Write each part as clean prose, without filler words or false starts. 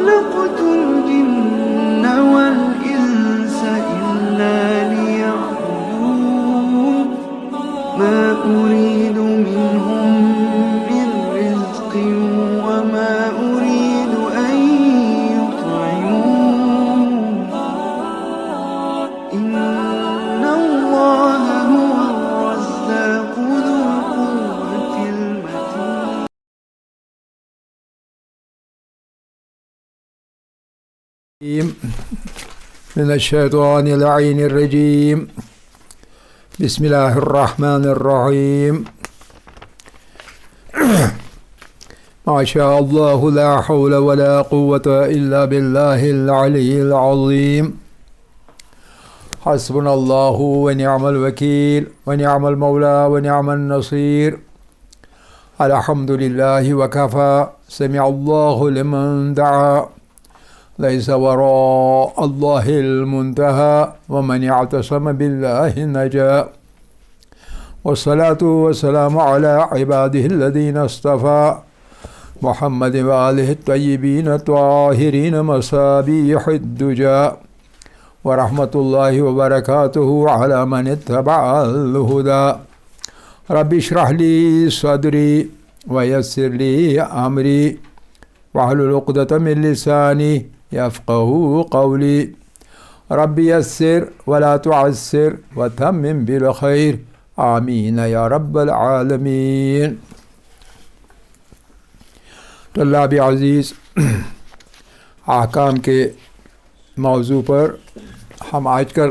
خلقت الجن والإنس إلا ليعبدون ما أريد منهم من رزق وما أريد أن يطعمون إن الله هو الرزاق ذو القوة المتين. من الشيطان اللعين الرجيم. بسم الله الرحمن الرحيم. ما شاء الله لا حول ولا قوة إلا بالله العلي العظيم. حسبنا الله ونعم الوكيل ونعم المولى ونعم النصير. الحمد لله وكفى. سمع الله لمن دعا. ليس وراء الله المنتهى. ومن اعتصم بالله نجا. والصلاة والسلام على عباده الذين اصطفى محمد وآله الطيبين الطاهرين مصابيح الدجى. ورحمة الله وبركاته على من اتبع الهدى. رب اشرح لي صدري ويسر لي أمري واحلل عقدة من لساني يفقه قولي. رب يسر ولا تعسر وتمم بالخير. آمین یا رب العالمین. طلاب عزیز، احکام کے موضوع پر ہم آج کل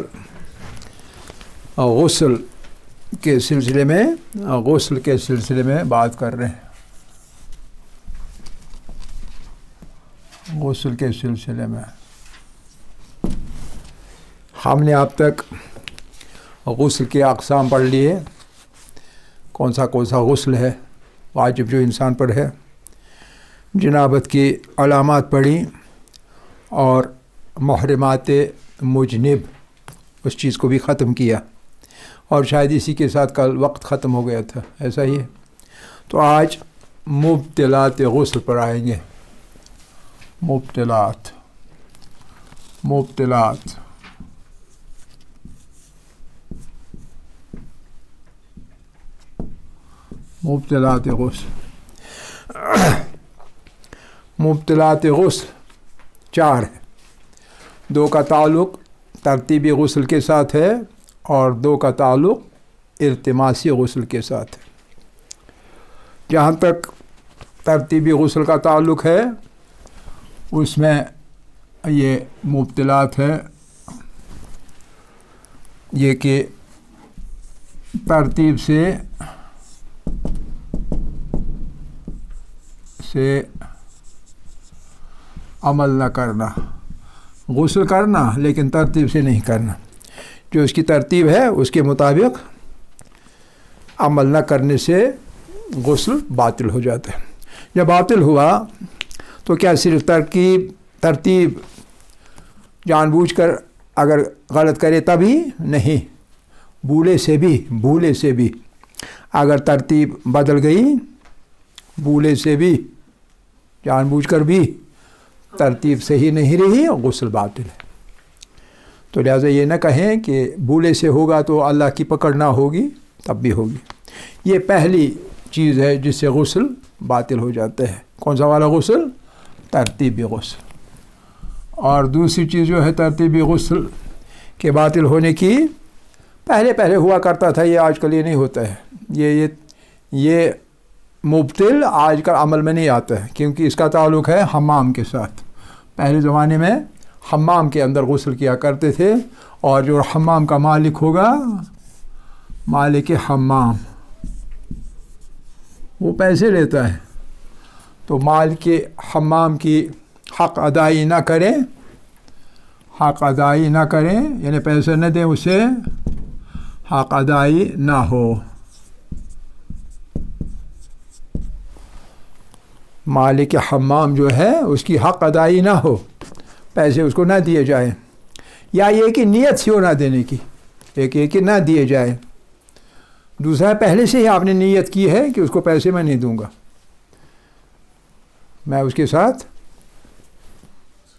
غسل کے سلسلے میں بات کر رہے ہیں. غسل کے سلسلے میں ہم نے اب تک غسل کے اقسام پڑھ لیے. کون سا غسل ہے واجب جو انسان پر ہے. جنابت کی علامات پڑھی اور محرمات مجنب اس چیز کو بھی ختم کیا. اور شاید اسی کے ساتھ کل وقت ختم ہو گیا تھا، ایسا ہی ہے. تو آج مبطلات غسل پر آئیں گے. مبطلات غسل. مبطلات غسل 4 ہیں. 2 کا تعلق ترتیبی غسل کے ساتھ ہے اور 2 کا تعلق التماسی غسل کے ساتھ ہے. جہاں تک ترتیبی غسل کا تعلق ہے اس میں یہ مبطلات ہے یہ کہ ترتیب سے عمل نہ کرنا. غسل کرنا لیکن ترتیب سے نہیں کرنا. جو اس کی ترتیب ہے اس کے مطابق عمل نہ کرنے سے غسل باطل ہو جاتا ہے. جب باطل ہوا تو کیا صرف ترتیب جان بوجھ کر اگر غلط کرے تبھی نہیں، بھولے سے بھی اگر ترتیب بدل گئی، بھولے سے بھی جان بوجھ کر بھی ترتیب صحیح نہیں رہی، غسل باطل ہے. تو لہٰذا یہ نہ کہیں کہ بھولے سے ہوگا تو اللہ کی پکڑ نہ ہوگی، تب بھی ہوگی. یہ پہلی چیز ہے جس سے غسل باطل ہو جاتا ہے. کون سا والا غسل؟ ترتیبی غسل. اور دوسری چیز جو ہے ترتیبی غسل کے باطل ہونے کی، پہلے ہوا کرتا تھا، یہ آج کل یہ نہیں ہوتا ہے. یہ مبطل آج کل عمل میں نہیں آتا ہے کیونکہ اس کا تعلق ہے حمام کے ساتھ. پہلے زمانے میں حمام کے اندر غسل کیا کرتے تھے اور جو حمام کا مالک ہوگا، مالک حمام، وہ پیسے لیتا ہے. تو مالک حمام کی حق ادائی نہ کریں یعنی پیسے نہ دیں اسے، حق ادائی نہ ہو. مالک حمام جو ہے اس کی حق ادائی نہ ہو، پیسے اس کو نہ دیے جائیں، یا یہ کہ نیت سے ہو نہ دینے کی، ایک کہ نہ دیے جائیں. دوسرا پہلے سے ہی آپ نے نیت کی ہے کہ اس کو پیسے میں نہیں دوں گا، میں اس کے ساتھ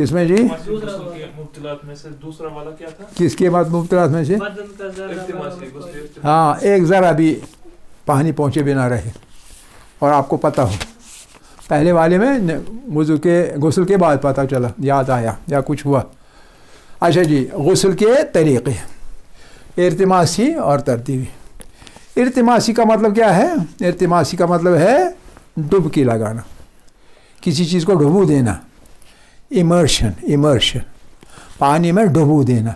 کس میں جی؟ غسل کے مبتلات میں سے دوسرا والا کیا تھا؟ کس کے بعد مبتلات میں سے؟ التماسی غسل ہاں، ایک ذرا بھی پانی پہنچے بھی نہ رہے اور آپ کو پتہ ہو. پہلے والے میں وضو کے غسل کے بعد پتہ چلا، یاد آیا یا کچھ ہوا. اچھا جی، غسل کے طریقے ارتماسی اور ترتیبی. ارتماسی کا مطلب کیا ہے؟ ارتماسی کا مطلب ہے ڈبکی لگانا، کسی چیز کو ڈبو دینا. امرشن پانی میں ڈبو دینا.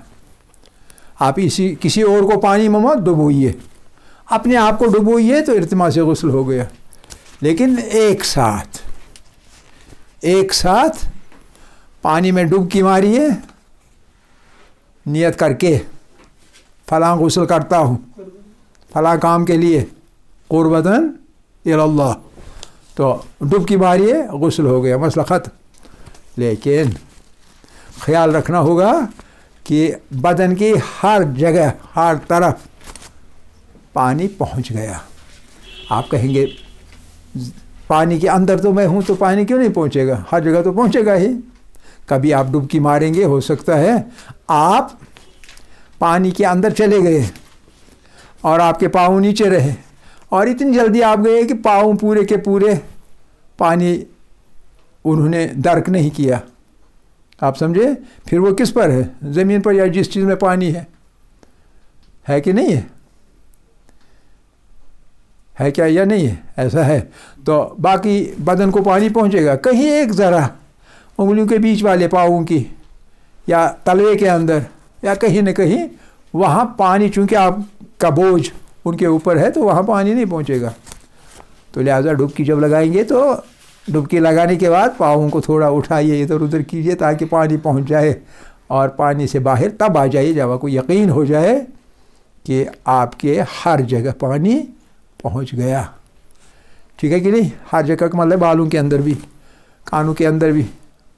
آپ کسی اور کو پانی میں مت ڈبوئیے، اپنے آپ کو ڈبوئیے تو ارتماسی غسل ہو گیا. لیکن ایک ساتھ پانی میں ڈبکی ماریے نیت کر کے، فلاں غسل کرتا ہوں فلاں کام کے لیے، قربتاً اللہ، تو ڈبکی ماریے غسل ہو گیا، مسئلہ ختم. لیکن خیال رکھنا ہوگا کہ بدن کی ہر جگہ ہر طرف پانی پہنچ گیا. آپ کہیں گے پانی کے اندر تو میں ہوں تو پانی کیوں نہیں پہنچے گا؟ ہر جگہ تو پہنچے گا ہی. کبھی آپ ڈبکی ماریں گے، ہو سکتا ہے آپ پانی کے اندر چلے گئے اور آپ کے پاؤں نیچے رہے اور اتنی جلدی آپ گئے کہ پاؤں پورے کے پورے پانی انہوں نے درک نہیں کیا. آپ سمجھے؟ پھر وہ کس پر ہے؟ زمین پر یا جس چیز میں پانی ہے کہ نہیں ہے کیا یا نہیں ہے؟ ایسا ہے تو باقی بدن کو پانی پہنچے گا. کہیں ایک ذرا انگلیوں کے بیچ والے پاؤں کی یا تلوے کے اندر یا کہیں نہ کہیں وہاں پانی، چونکہ آپ کا بوجھ ان کے اوپر ہے تو وہاں پانی نہیں پہنچے گا. تو لہٰذا ڈبکی جب لگائیں گے تو ڈبکی لگانے کے بعد پاؤں کو تھوڑا اٹھائیے، ادھر ادھر کیجیے تاکہ پانی پہنچ جائے اور پانی سے باہر تب آ جائیے جب آپ کو یقین ہو جائے کہ آپ کے ہر جگہ پانی پہنچ گیا. ٹھیک ہے کہ نہیں؟ ہر جگہ کا مطلب بالوں کے اندر بھی، کانوں کے اندر بھی،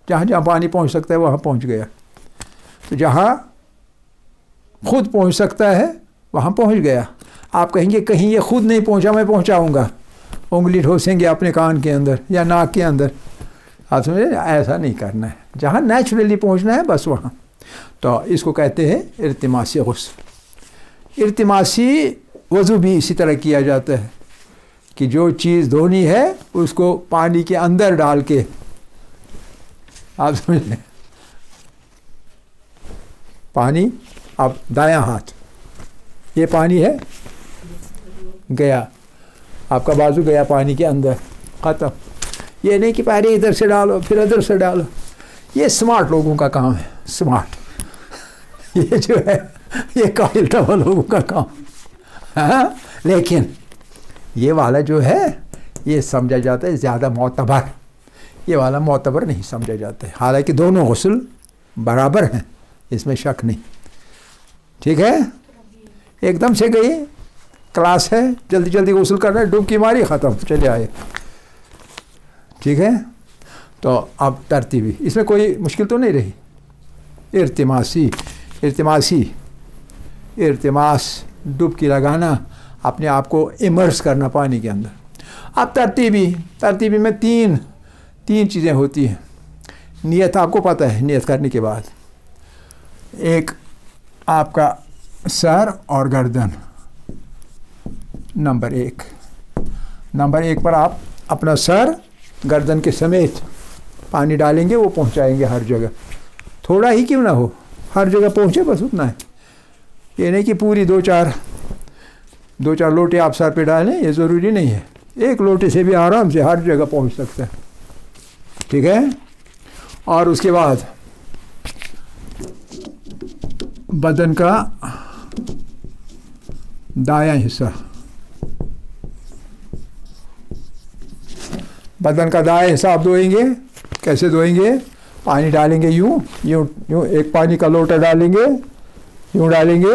جہاں جہاں پانی پہنچ سکتا ہے وہاں پہنچ گیا. تو جہاں خود پہنچ سکتا ہے وہاں پہنچ گیا. آپ کہیں گے کہیں یہ خود نہیں پہنچا میں پہنچاؤں گا، انگلی ٹھوسیں گے اپنے کان کے اندر یا ناک کے اندر. آپ سمجھے؟ ایسا نہیں کرنا ہے، جہاں نیچرلی پہنچنا ہے بس وہاں. تو اس کو کہتے ہیں ارتماسی غسل. ارتماسی وضو بھی اسی طرح کیا جاتا ہے کہ جو چیز دھونی ہے اس کو پانی کے اندر ڈال کے، آپ سمجھ لیں، پانی اب دایاں ہاتھ، یہ پانی ہے گیا، آپ کا بازو گیا پانی کے اندر، ختم. یہ نہیں کہ پہلے ادھر سے ڈالو پھر ادھر سے ڈالو. یہ اسمارٹ لوگوں کا کام ہے، اسمارٹ. یہ جو ہے یہ قابل طبع لوگوں کا کام. ہاں، لیکن یہ والا جو ہے یہ سمجھا جاتا ہے زیادہ معتبر. یہ والا معتبر نہیں سمجھا جاتا ہے، حالانکہ دونوں غسل برابر ہیں، اس میں شک نہیں. ٹھیک ہے؟ ایک دم سے گئی، کلاس ہے، جلدی جلدی غسل کرنا ہے، ڈبکی ماری، ختم، چلے آئے. ٹھیک ہے؟ تو اب ترتیبی، اس میں کوئی مشکل تو نہیں رہی. ارتماس ڈبکی لگانا، اپنے آپ کو امرس کرنا پانی کے اندر. اب ترتیبی میں تین چیزیں ہوتی ہیں. نیت آپ کو پتہ ہے، نیت کرنے کے بعد ایک آپ کا سر اور گردن. نمبر ایک پر آپ اپنا سر گردن کے سمیت پانی ڈالیں گے، وہ پہنچائیں گے ہر جگہ، تھوڑا ہی کیوں نہ ہو، ہر جگہ پہنچے بس اتنا ہے. یہ نہیں کہ پوری دو چار لوٹے آپ سر پہ ڈالیں، یہ ضروری نہیں ہے. ایک لوٹے سے بھی آرام سے ہر جگہ پہنچ سکتا ہے. ٹھیک ہے؟ اور اس کے بعد بدن کا دایاں حصہ، آپ دھوئیں گے. کیسے دھوئیں گے؟ پانی ڈالیں گے، یوں ایک پانی کا لوٹا ڈالیں گے، یوں ڈالیں گے،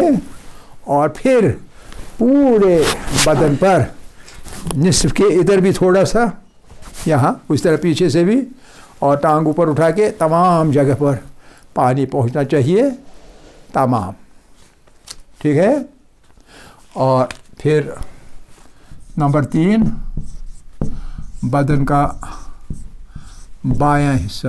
اور پھر پورے بدن پر نصف کے ادھر بھی تھوڑا سا، یہاں اس طرح پیچھے سے بھی، اور ٹانگ اوپر اٹھا کے تمام جگہ پر پانی پہنچنا چاہیے، تمام. ٹھیک ہے؟ اور پھر نمبر 3، بدن کا بایاں حصہ،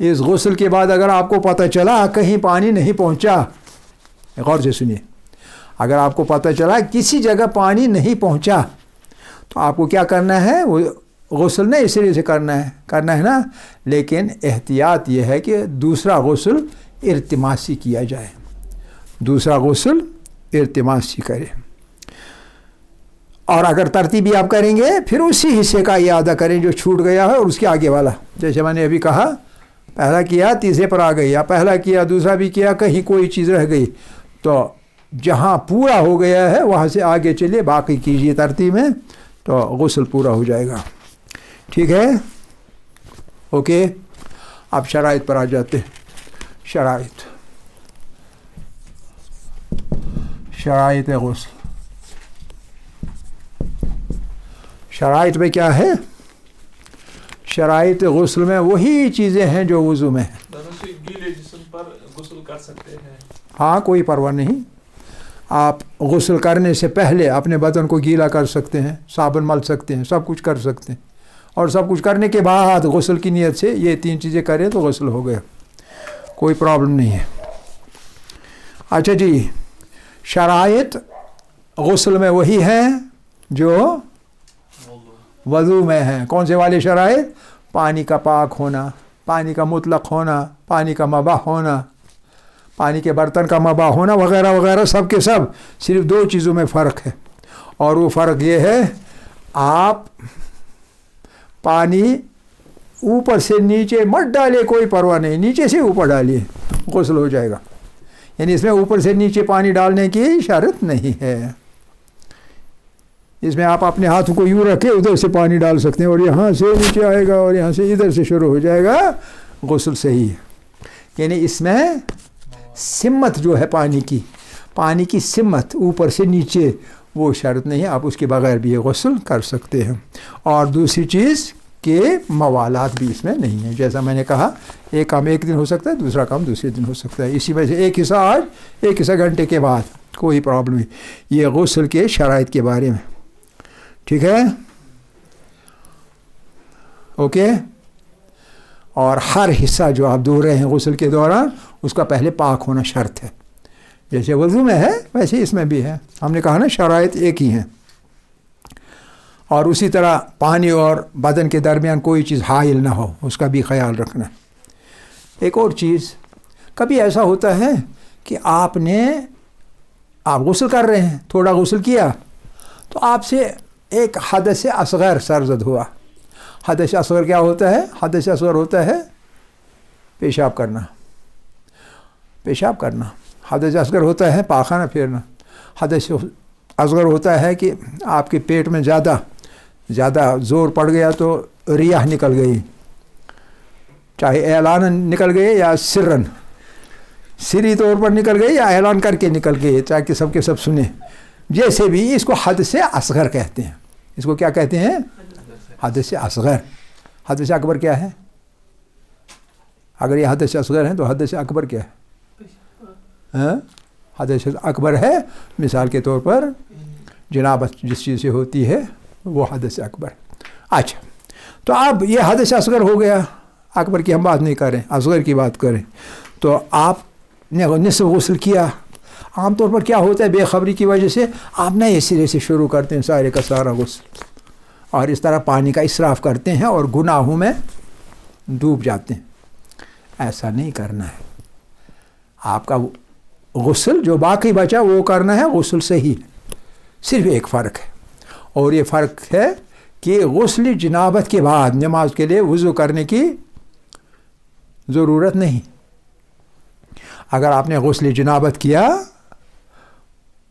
اس غسل کے بعد اگر آپ کو پتہ چلا کہیں پانی نہیں پہنچا، غور سے سنیے، اگر آپ کو پتہ چلا کسی جگہ پانی نہیں پہنچا تو آپ کو کیا کرنا ہے؟ وہ غسل نہیں سرے سے کرنا ہے نا، لیکن احتیاط یہ ہے کہ دوسرا غسل ارتماسی کیا جائے، دوسرا غسل ارتماسی کرے۔ اور اگر ترتیبی آپ کریں گے پھر اسی حصے کا اعادہ کریں جو چھوٹ گیا ہے اور اس کے آگے والا، جیسے میں نے ابھی کہا پہلا کیا تیسرے پر آ گئی، یا پہلا کیا دوسرا بھی کیا، کہیں کوئی چیز رہ گئی تو جہاں پورا ہو گیا ہے وہاں سے آگے چلیے، باقی کیجیے ترتیب میں، تو غسل پورا ہو جائے گا۔ ٹھیک ہے، اوکے۔ اب شرائط پر آ جاتے ہیں۔ شرائط غسل، شرائط میں کیا ہے؟ شرائط غسل میں وہی چیزیں ہیں جو وضو میں ہیں۔ گیلے جسم پر غسل کر سکتے ہیں؟ ہاں، کوئی پرواہ نہیں، آپ غسل کرنے سے پہلے اپنے بدن کو گیلا کر سکتے ہیں، صابن مل سکتے ہیں، سب کچھ کر سکتے ہیں، اور سب کچھ کرنے کے بعد غسل کی نیت سے یہ 3 چیزیں کریں تو غسل ہو گیا، کوئی پرابلم نہیں ہے۔ اچھا جی، شرائط غسل میں وہی ہیں جو وضو میں ہیں۔ کون سے والے شرائط؟ پانی کا پاک ہونا، پانی کا مطلق ہونا، پانی کا مباح ہونا، پانی کے برتن کا مباح ہونا، وغیرہ وغیرہ، سب کے سب۔ صرف 2 چیزوں میں فرق ہے، اور وہ فرق یہ ہے آپ پانی اوپر سے نیچے مت ڈالے، کوئی پرواہ نہیں، نیچے سے اوپر ڈالیے، غسل ہو جائے گا۔ یعنی اس میں اوپر سے نیچے پانی ڈالنے کی شرط نہیں ہے، اس میں آپ اپنے ہاتھوں کو یوں رکھے ادھر سے پانی ڈال سکتے ہیں، اور یہاں سے نیچے آئے گا اور یہاں سے ادھر سے شروع ہو جائے گا، غسل صحیح ہے۔ یعنی اس میں سمت جو ہے پانی کی سمت اوپر سے نیچے وہ شرط نہیں ہے، آپ اس کے بغیر بھی یہ غسل کر سکتے ہیں۔ اور دوسری چیز کہ موالات بھی اس میں نہیں ہے، جیسا میں نے کہا ایک کام ایک دن ہو سکتا ہے، دوسرا کام دوسرے دن ہو سکتا ہے، اسی وجہ سے ایک حصہ آج ایک حصہ گھنٹے کے بعد، کوئی پرابلم نہیں۔ یہ غسل کے شرائط کے بارے میں، ٹھیک ہے، اوکے۔ اور ہر حصہ جو آپ دھو رہے ہیں غسل کے دوران اس کا پہلے پاک ہونا شرط ہے، جیسے وضو میں ہے ویسے اس میں بھی ہے، ہم نے کہا نا شرائط ایک ہی ہیں۔ اور اسی طرح پانی اور بدن کے درمیان کوئی چیز حائل نہ ہو، اس کا بھی خیال رکھنا۔ ایک اور چیز، کبھی ایسا ہوتا ہے کہ آپ غسل کر رہے ہیں، تھوڑا غسل کیا تو آپ سے ایک حدث اصغر سرزد ہوا۔ حدث اصغر کیا ہوتا ہے؟ حدث اصغر ہوتا ہے پیشاب کرنا، حدث اصغر ہوتا ہے پاخانہ پھیرنا، حدث اصغر ہوتا ہے کہ آپ کے پیٹ میں زیادہ زور پڑ گیا تو ریاح نکل گئی، چاہے اعلان نکل گئے یا سری طور پر نکل گئی یا اعلان کر کے نکل گئی، تاکہ سب کے سب سنیں، جیسے بھی، اس کو حدث اصغر کہتے ہیں۔ اس کو کیا کہتے ہیں؟ حدث اصغر۔ حدث اکبر کیا ہے؟ اگر یہ حدث اصغر ہے تو حدث اکبر کیا ہے؟ حدث اکبر ہے مثال کے طور پر جنابت جس چیز سے ہوتی ہے وہ حدث اکبر۔ اچھا، تو اب یہ حدث اصغر ہو گیا، اکبر کی ہم بات نہیں کریں، اصغر کی بات کریں۔ تو آپ نے نصف غسل کیا، عام طور پر کیا ہوتا ہے بے خبری کی وجہ سے آپ نئے سرے سے شروع کرتے ہیں سارے کا سارا غسل، اور اس طرح پانی کا اسراف کرتے ہیں اور گناہوں میں ڈوب جاتے ہیں۔ ایسا نہیں کرنا ہے، آپ کا غسل جو باقی بچا وہ کرنا ہے، غسل صحیح ہے۔ صرف ایک فرق ہے، اور یہ فرق ہے کہ غسل جنابت کے بعد نماز کے لیے وضو کرنے کی ضرورت نہیں۔ اگر آپ نے غسل جنابت کیا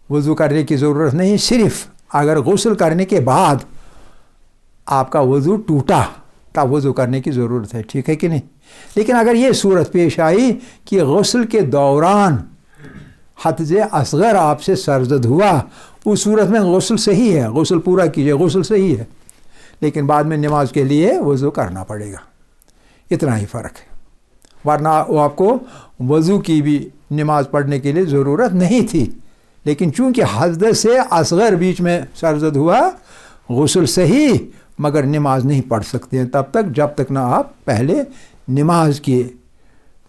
وضو کرنے کی ضرورت نہیں، صرف اگر غسل کرنے کے بعد آپ کا وضو ٹوٹا تب وضو کرنے کی ضرورت ہے، ٹھیک ہے کہ نہیں؟ لیکن اگر یہ صورت پیش آئی کہ غسل کے دوران حدث اصغر آپ سے سرزد ہوا، اس صورت میں غسل صحیح ہے، غسل پورا کیجئے، غسل صحیح ہے، لیکن بعد میں نماز کے لیے وضو کرنا پڑے گا، اتنا ہی فرق ہے۔ ورنہ وہ آپ کو وضو کی بھی نماز پڑھنے کے لیے ضرورت نہیں تھی، لیکن چونکہ حدث اصغر بیچ میں سرزد ہوا، غسل صحیح مگر نماز نہیں پڑھ سکتے ہیں تب تک جب تک نہ آپ پہلے نماز کی